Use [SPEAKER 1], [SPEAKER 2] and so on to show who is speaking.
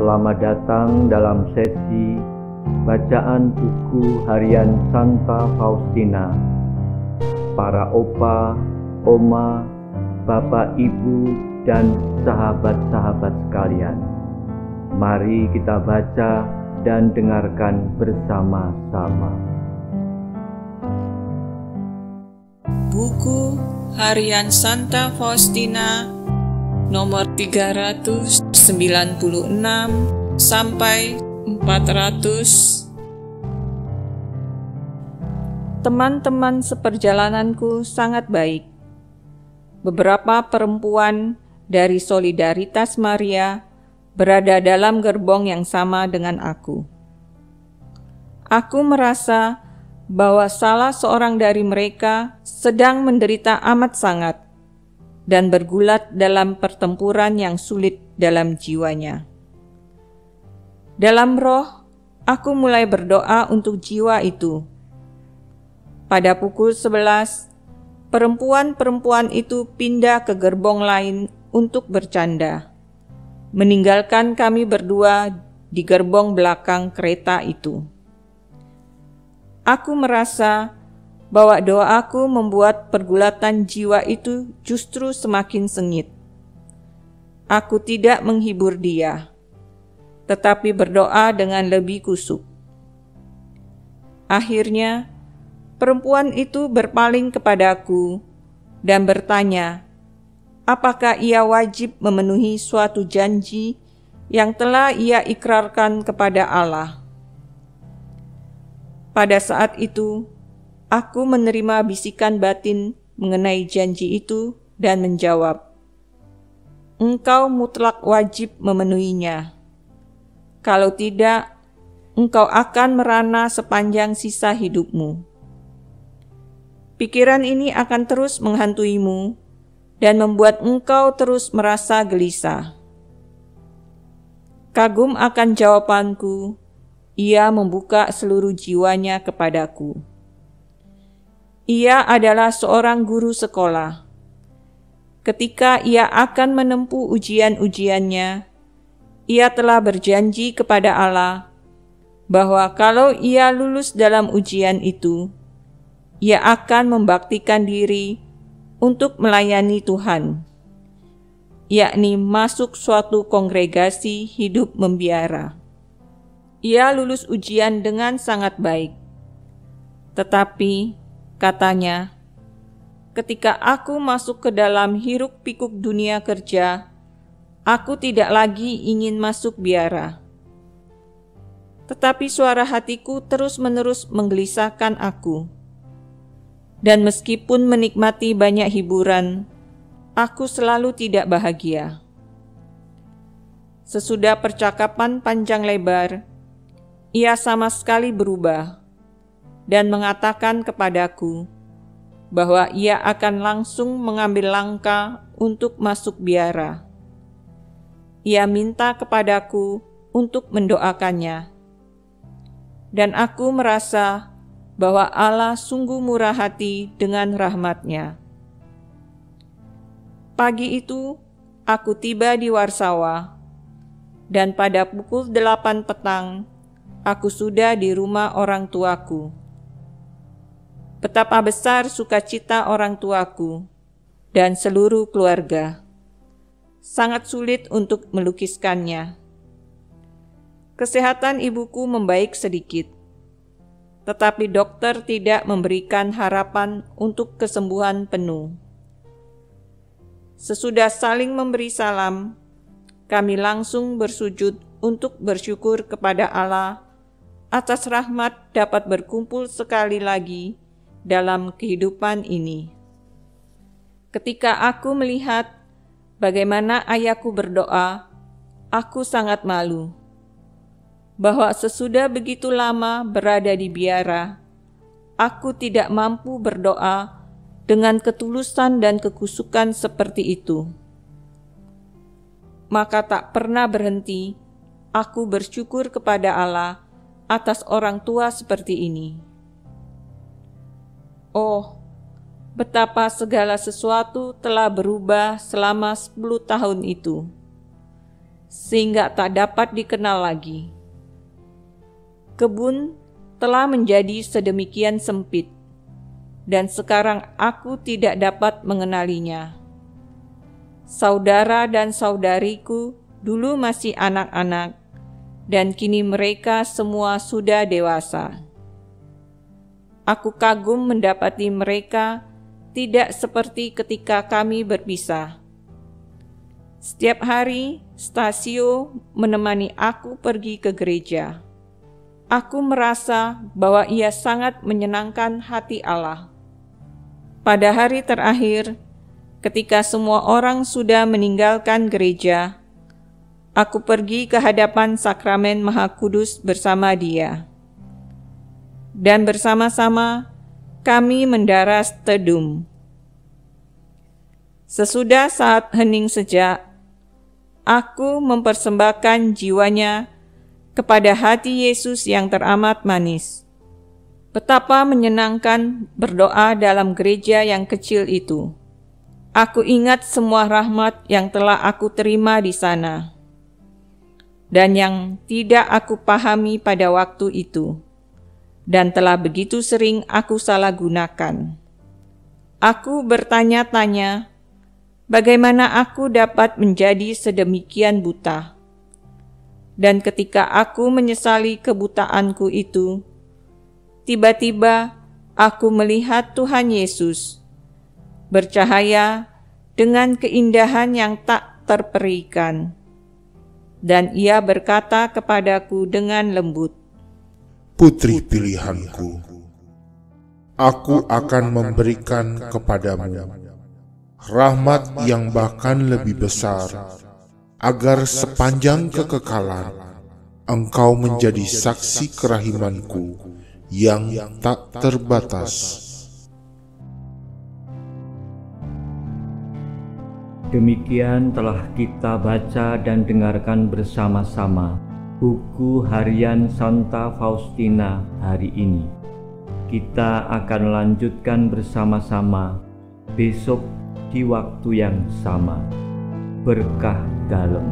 [SPEAKER 1] Selamat datang dalam sesi bacaan buku harian Santa Faustina. Para opa, oma, bapak, ibu, dan sahabat-sahabat sekalian, mari kita baca dan dengarkan bersama-sama.
[SPEAKER 2] Buku harian Santa Faustina nomor 396 sampai 400. Teman-teman seperjalananku sangat baik. Beberapa perempuan dari Solidaritas Maria berada dalam gerbong yang sama dengan aku. Aku merasa bahwa salah seorang dari mereka sedang menderita amat sangat dan bergulat dalam pertempuran yang sulit dalam jiwanya. Dalam roh, aku mulai berdoa untuk jiwa itu. Pada pukul 11, perempuan-perempuan itu pindah ke gerbong lain untuk bercanda, meninggalkan kami berdua di gerbong belakang kereta itu. Aku merasa bahwa doaku membuat pergulatan jiwa itu justru semakin sengit. Aku tidak menghibur dia, tetapi berdoa dengan lebih kusuk. Akhirnya, perempuan itu berpaling kepadaku dan bertanya, apakah ia wajib memenuhi suatu janji yang telah ia ikrarkan kepada Allah. Pada saat itu, aku menerima bisikan batin mengenai janji itu dan menjawab, "Engkau mutlak wajib memenuhinya. Kalau tidak, engkau akan merana sepanjang sisa hidupmu." Pikiran ini akan terus menghantuimu dan membuat engkau terus merasa gelisah. Kagum akan jawabanku, ia membuka seluruh jiwanya kepadaku. Ia adalah seorang guru sekolah. Ketika ia akan menempuh ujian-ujiannya, ia telah berjanji kepada Allah bahwa kalau ia lulus dalam ujian itu, ia akan membaktikan diri untuk melayani Tuhan, yakni masuk suatu kongregasi hidup membiara. Ia lulus ujian dengan sangat baik. Tetapi, katanya, ketika aku masuk ke dalam hiruk-pikuk dunia kerja, aku tidak lagi ingin masuk biara. Tetapi suara hatiku terus-menerus menggelisahkan aku. Dan meskipun menikmati banyak hiburan, aku selalu tidak bahagia. Sesudah percakapan panjang lebar, ia sama sekali berubah dan mengatakan kepadaku bahwa ia akan langsung mengambil langkah untuk masuk biara. Ia minta kepadaku untuk mendoakannya. Dan aku merasa bahwa Allah sungguh murah hati dengan rahmat-Nya. Pagi itu, aku tiba di Warsawa, dan pada pukul 8 petang, aku sudah di rumah orang tuaku. Betapa besar sukacita orang tuaku dan seluruh keluarga. Sangat sulit untuk melukiskannya. Kesehatan ibuku membaik sedikit, tetapi dokter tidak memberikan harapan untuk kesembuhan penuh. Sesudah saling memberi salam, kami langsung bersujud untuk bersyukur kepada Allah atas rahmat dapat berkumpul sekali lagi dalam kehidupan ini. Ketika aku melihat bagaimana ayahku berdoa, aku sangat malu bahwa sesudah begitu lama berada di biara, aku tidak mampu berdoa dengan ketulusan dan kekusukan seperti itu. Maka tak pernah berhenti, aku bersyukur kepada Allah atas orang tua seperti ini. Oh, betapa segala sesuatu telah berubah selama 10 tahun itu. sehingga tak dapat dikenal lagi. Kebun telah menjadi sedemikian sempit, dan sekarang aku tidak dapat mengenalinya. Saudara dan saudariku dulu masih anak-anak, dan kini mereka semua sudah dewasa. Aku kagum mendapati mereka tidak seperti ketika kami berpisah. Setiap hari, Stasio menemani aku pergi ke gereja. Aku merasa bahwa ia sangat menyenangkan hati Allah. Pada hari terakhir, ketika semua orang sudah meninggalkan gereja, aku pergi ke hadapan Sakramen Maha Kudus bersama dia. Dan bersama-sama kami mendaras tedum. Sesudah saat hening sejak, aku mempersembahkan jiwanya kepada hati Yesus yang teramat manis. Betapa menyenangkan berdoa dalam gereja yang kecil itu. Aku ingat semua rahmat yang telah aku terima di sana, dan yang tidak aku pahami pada waktu itu, dan telah begitu sering aku salah gunakan. Aku bertanya-tanya, bagaimana aku dapat menjadi sedemikian buta? Dan ketika aku menyesali kebutaanku itu, tiba-tiba aku melihat Tuhan Yesus bercahaya dengan keindahan yang tak terperikan. Dan ia berkata kepadaku dengan lembut,
[SPEAKER 3] "Putri pilihanku, aku akan memberikan kepadamu rahmat yang bahkan lebih besar, agar sepanjang kekekalan engkau menjadi saksi kerahimanku yang tak terbatas."
[SPEAKER 1] Demikian telah kita baca dan dengarkan bersama-sama buku harian Santa Faustina hari ini. Kita akan lanjutkan bersama-sama besok di waktu yang sama. Berkah dalam.